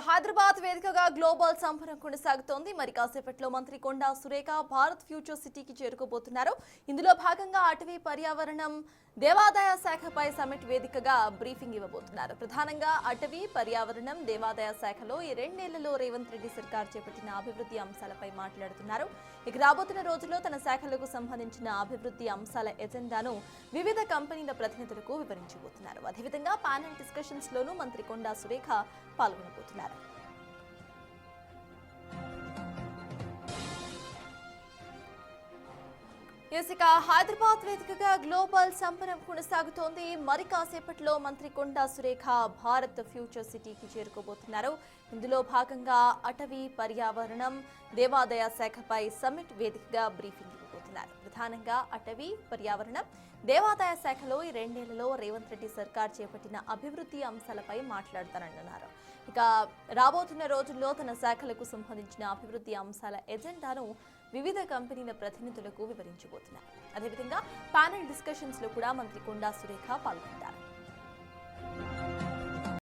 హైదరాబాద్ వేదికగా గ్లోబల్ సంబరం కొనసాగుతోంది. మరి కాసేపట్లో మంత్రి కొండా సురేఖ భారత్ ఫ్యూచర్ సిటీకి చేరుకోబోతున్నారు. ఇందులో భాగంగా అటవీ పర్యావరణం దేవాదాయ శాఖపై సమిట్ వేదికగా బ్రీఫింగ్ ఇవ్వబోతున్నారు. ప్రధానంగా అటవీ పర్యావరణం దేవాదాయ శాఖలో ఈ 2 నెలల్లో రేవంత్ రెడ్డి సర్కార్ చేపట్టిన అభివృద్ధి అంశాలపై మాట్లాడుతున్నారు. ఇక రాబోతున్న రోజుల్లో తన శాఖలకు సంబంధించిన అభివృద్ధి అంశాల ఎజెండాను వివిధ కంపెనీల ప్రతినిధులకు వివరించబోతున్నారు. అదేవిధంగా ప్యానెల్ డిస్కషన్స్ లోనూ మంత్రి కొండా సురేఖ పాల్గొనబోతున్నారు. ఇక హైదరాబాద్ వేదికగా గ్లోబల్ సంబరం కొనసాగుతోంది. మరి కాసేపట్లో మంత్రి కొండా సురేఖ భారత్ ఫ్యూచర్ సిటీకి చేరుకోబోతున్నారు. ఇందులో భాగంగా అటవీ పర్యావరణం దేవాదాయ శాఖపై సమిట్ వేదికగా బ్రీఫింగ్ ఇవ్వబోతున్నారు. ప్రధానంగా అటవీ పర్యావరణం దేవాదాయ శాఖలో ఈ 2 నెలల్లో రేవంత్ రెడ్డి సర్కార్ చేపట్టిన అభివృద్ధి అంశాలపై మాట్లాడతారన్నారు. ఇక రాబోతున్న రోజుల్లో తన శాఖలకు సంబంధించిన అభివృద్ధి అంశాల ఎజెండాను వివిధ కంపెనీల ప్రతినిధులకు వివరించబోతున్నారు. అదేవిధంగా ప్యానెల్ డిస్కషన్స్ లో కూడా మంత్రి కొండా సురేఖ పాల్గొంటారు.